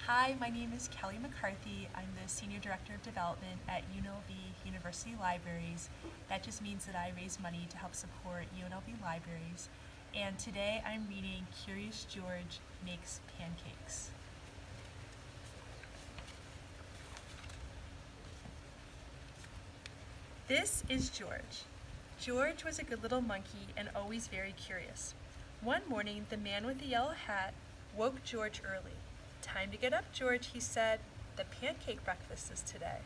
Hi, my name is Kelly McCarthy. I'm the Senior Director of Development at UNLV University Libraries. That just means that I raise money to help support UNLV Libraries. And today I'm reading Curious George Makes Pancakes. This is George. George was a good little monkey and always very curious. One morning, the man with the yellow hat woke George early. "Time to get up, George," he said. "The pancake breakfast is today."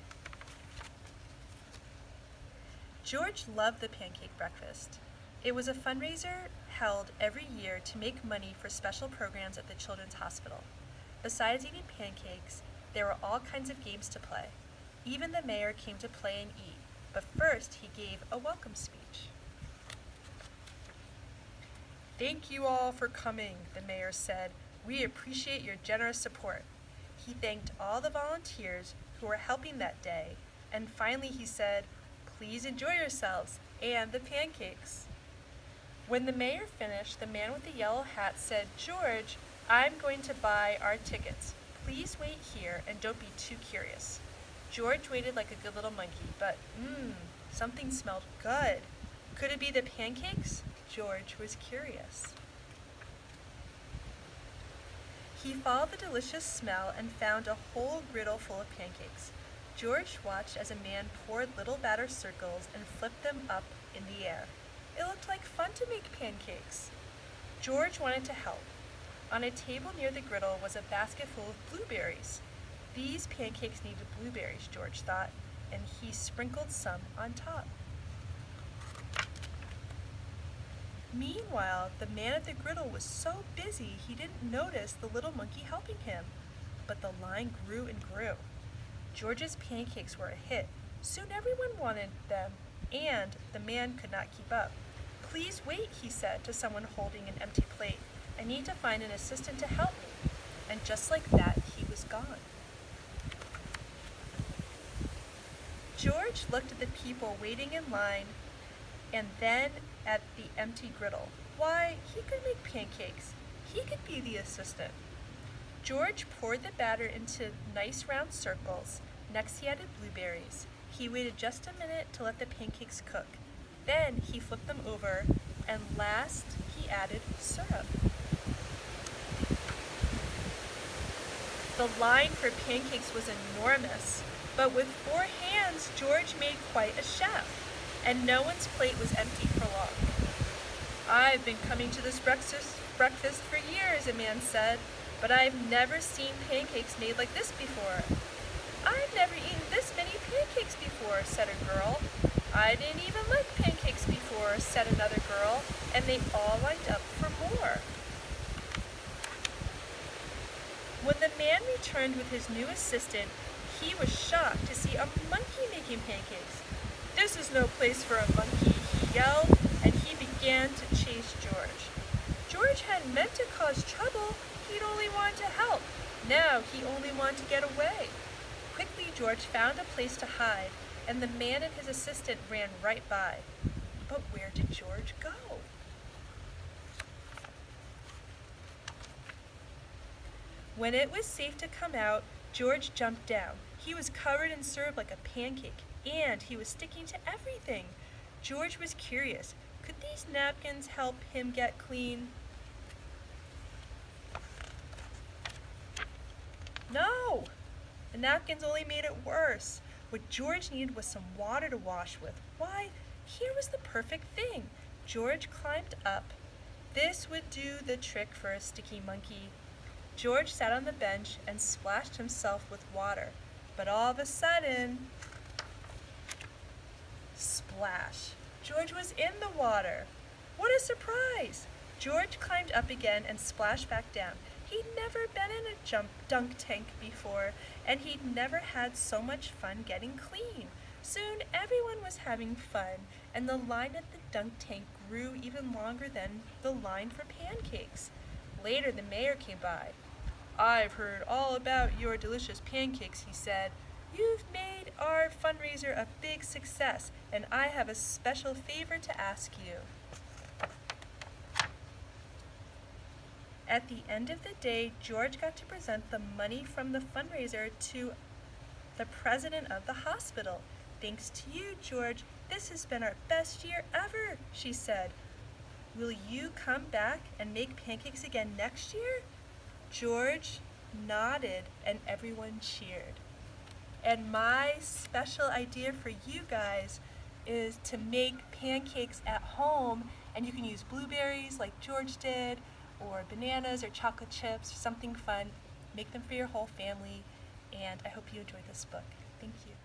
George loved the pancake breakfast. It was a fundraiser held every year to make money for special programs at the Children's Hospital. Besides eating pancakes, there were all kinds of games to play. Even the mayor came to play and eat, but first he gave a welcome speech. "Thank you all for coming," the mayor said. "We appreciate your generous support." He thanked all the volunteers who were helping that day, and finally he said, "Please enjoy yourselves and the pancakes." When the mayor finished, the man with the yellow hat said, "George, I'm going to buy our tickets. Please wait here and don't be too curious." George waited like a good little monkey, but something smelled good. Could it be the pancakes? George was curious. He followed the delicious smell and found a whole griddle full of pancakes. George watched as a man poured little batter circles and flipped them up in the air. It looked like fun to make pancakes. George wanted to help. On a table near the griddle was a basket full of blueberries. These pancakes needed blueberries, George thought, and he sprinkled some on top. Meanwhile, the man at the griddle was so busy he didn't notice the little monkey helping him. But the line grew and grew. George's pancakes were a hit. Soon everyone wanted them, and the man could not keep up. "Please wait," he said to someone holding an empty plate. "I need to find an assistant to help me." And just like that, he was gone. George looked at the people waiting in line and then at the empty griddle. Why, he could make pancakes. He could be the assistant. George poured the batter into nice round circles. Next he added blueberries. He waited just a minute to let the pancakes cook. Then he flipped them over, and last he added syrup. The line for pancakes was enormous, but with 4 hands, George made quite a chef, and no one's plate was empty for long. "I've been coming to this breakfast for years," a man said, "but I've never seen pancakes made like this before." "I've never eaten this many pancakes before," said a girl. "I didn't even like pancakes before," said another girl, and they all lined up for more. When the man returned with his new assistant, he was shocked to see a monkey making pancakes. "This is no place for a monkey," he yelled, and he began to chase George. George hadn't meant to cause trouble. He'd only wanted to help. Now he only wanted to get away. Quickly, George found a place to hide, and the man and his assistant ran right by. But where did George go? When it was safe to come out, George jumped down. He was covered in syrup like a pancake, and he was sticking to everything. George was curious. Could these napkins help him get clean? No! The napkins only made it worse. What George needed was some water to wash with. Why, here was the perfect thing. George climbed up. This would do the trick for a sticky monkey. George sat on the bench and splashed himself with water. But all of a sudden, splash! George was in the water. What a surprise! George climbed up again and splashed back down. He'd never been in a dunk tank before, and he'd never had so much fun getting clean. Soon everyone was having fun, and the line at the dunk tank grew even longer than the line for pancakes. Later the mayor came by. "I've heard all about your delicious pancakes," he said. "You've made our fundraiser a big success, and I have a special favor to ask you." At the end of the day, George got to present the money from the fundraiser to the president of the hospital. "Thanks to you, George, this has been our best year ever," she said. "Will you come back and make pancakes again next year?" George nodded and everyone cheered. And my special idea for you guys is to make pancakes at home, and you can use blueberries like George did, or bananas or chocolate chips, or something fun. Make them for your whole family, and I hope you enjoyed this book. Thank you.